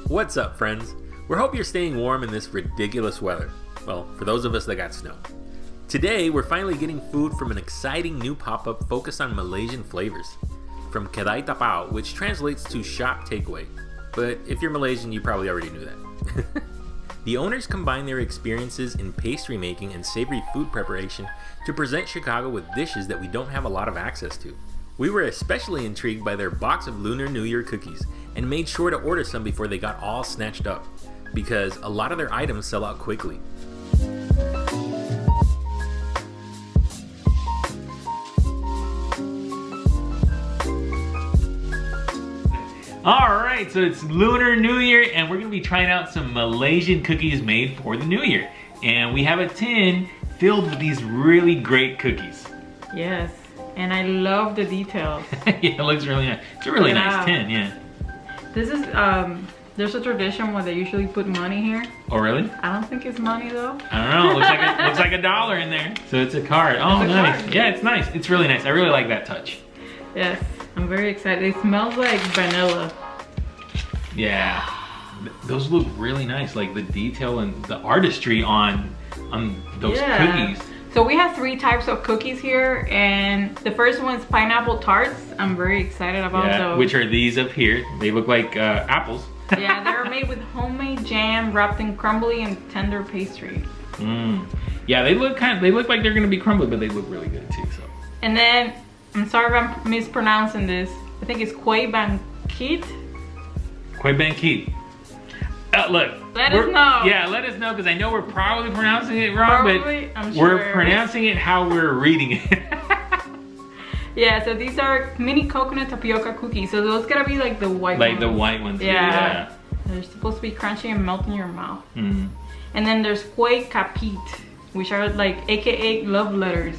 What's up, friends? We hope you're staying warm in this ridiculous weather. Well, for those of us that got snow. Today, we're finally getting food from an exciting new pop-up focused on Malaysian flavors. From Kedai Tapao, which translates to shop takeaway. But if you're Malaysian, you probably already knew that. The owners combine their experiences in pastry making and savory food preparation to present Chicago with dishes that we don't have a lot of access to. We were especially intrigued by their box of Lunar New Year Cookies and made sure to order some before they got all snatched up, because a lot of their items sell out quickly. Alright, so it's Lunar New Year and we're going to be trying out some Malaysian cookies made for the New Year. And we have a tin filled with these really great cookies. Yes, and I love the details. Yeah, it looks really nice. It's a really nice tin, yeah. This is, there's a tradition where they usually put money here. Oh, really? I don't think it's money though. I don't know, looks like a dollar in there. So it's a card. Oh, nice. Card. Yeah, it's nice. It's really nice. I really like that touch. Yes, I'm very excited. It smells like vanilla. Yeah, those look really nice. Like the detail and the artistry on those cookies. So we have 3 types of cookies here, and the first one is pineapple tarts. I'm very excited about those. Which are these up here. They look like apples. Yeah, they're made with homemade jam wrapped in crumbly and tender pastry. Yeah, they look like they're gonna be crumbly, but they look really good too. So. And then, I'm sorry if I'm mispronouncing this. I think it's Kuih Bangkit. Bangkit. Look. Let us know. Yeah, let us know, because I know we're probably pronouncing it wrong, I'm but we're pronouncing it how we're reading it. Yeah, so these are mini coconut tapioca cookies. So those gotta be like the white ones. Like the white ones, yeah. They're supposed to be crunchy and melt in your mouth. And then there's Kuih Kapit, which are like AKA love letters.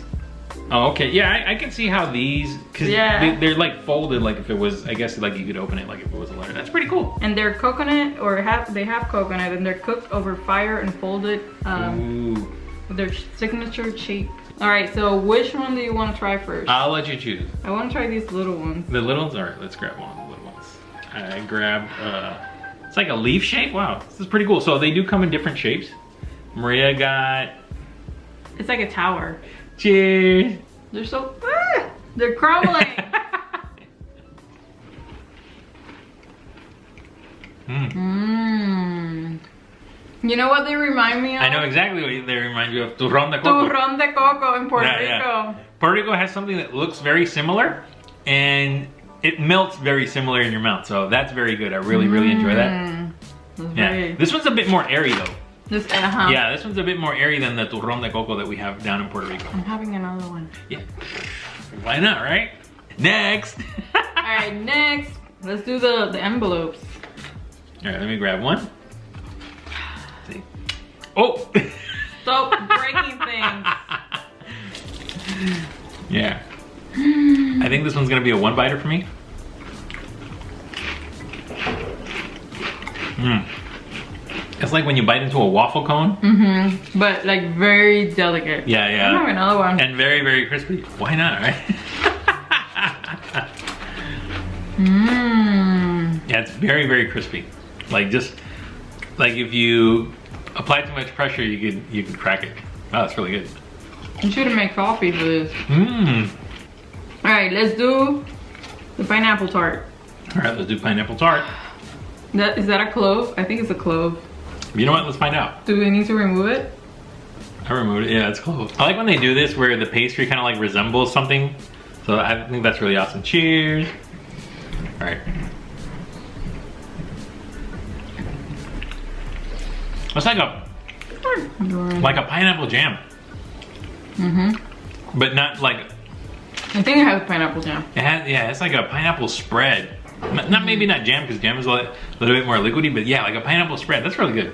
Oh, okay. Yeah, I can see how these, because they're like folded, like if it was, I guess like you could open it like if it was a letter. That's pretty cool. And they're coconut, or they have coconut, and they're cooked over fire and folded with their signature shape. All right, so which one do you want to try first? I'll let you choose. I want to try these little ones. The little ones? All right, let's grab one of the little ones. I grabbed, it's like a leaf shape. Wow, this is pretty cool. So they do come in different shapes. Maria got... It's like a tower. Cheers. They're so, they're crumbling. You know what they remind me of? I know exactly what they remind you of. Turrón de coco. Turrón de coco in Puerto Rico. Yeah. Puerto Rico has something that looks very similar, and it melts very similar in your mouth. So that's very good. I really enjoy that. Yeah. This one's a bit more airy though. Yeah, this one's a bit more airy than the turrón de coco that we have down in Puerto Rico. I'm having another one. Yeah. Why not, right? Next. All right, next. Let's do the envelopes. All right, let me grab one. Let's see. Oh! Stop breaking things. Yeah. I think this one's gonna be a one-biter for me. It's like when you bite into a waffle cone. But like very delicate. Yeah. I'm having another one. And very crispy. Why not, right? Yeah, it's very crispy. Like just like if you apply too much pressure, you could crack it. Oh, that's really good. You shouldn't make coffee for this. All right, let's do the pineapple tart. All right, let's do pineapple tart. Is that a clove? I think it's a clove. You know what? Let's find out. Do we need to remove it? I removed it. Yeah, it's clove. I like when they do this where the pastry kind of like resembles something. So I think that's really awesome. Cheers. All right. It's like a pineapple jam. But not like. I think it has pineapple jam. It has, yeah. It's like a pineapple spread. Maybe not jam, because jam is a little bit more liquidy, but yeah, like a pineapple spread. That's really good.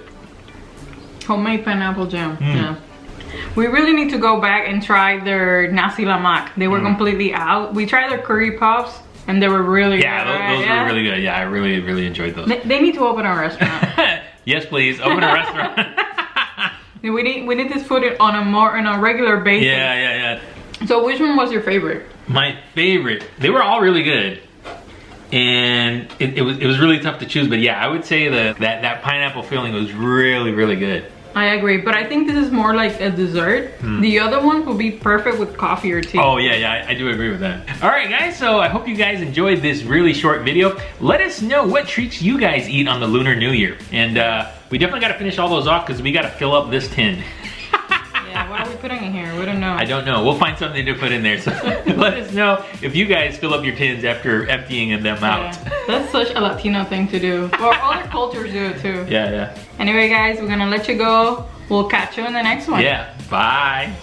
Homemade pineapple jam. Yeah. We really need to go back and try their nasi lemak. They were completely out. We tried their curry puffs, and they were really good. Those were really good. Yeah, I really enjoyed those. They need to open a restaurant. Yes, please, open a restaurant. We need this food on a regular basis. Yeah. So which one was your favorite? My favorite. They were all really good. and it was really tough to choose. But yeah, I would say that pineapple filling was really, really good. I agree, but I think this is more like a dessert. The other one will be perfect with coffee or tea. Oh yeah, I do agree with that. All right guys, so I hope you guys enjoyed this really short video. Let us know what treats you guys eat on the Lunar New Year. And we definitely gotta finish all those off because we gotta fill up this tin. Yeah, what are we putting in here? We don't know. I don't know. We'll find something to put in there. So let us know if you guys fill up your tins after emptying them out. That's such a Latino thing to do. Or other cultures do it too. Yeah. Anyway guys, we're gonna let you go. We'll catch you in the next one. Yeah, bye.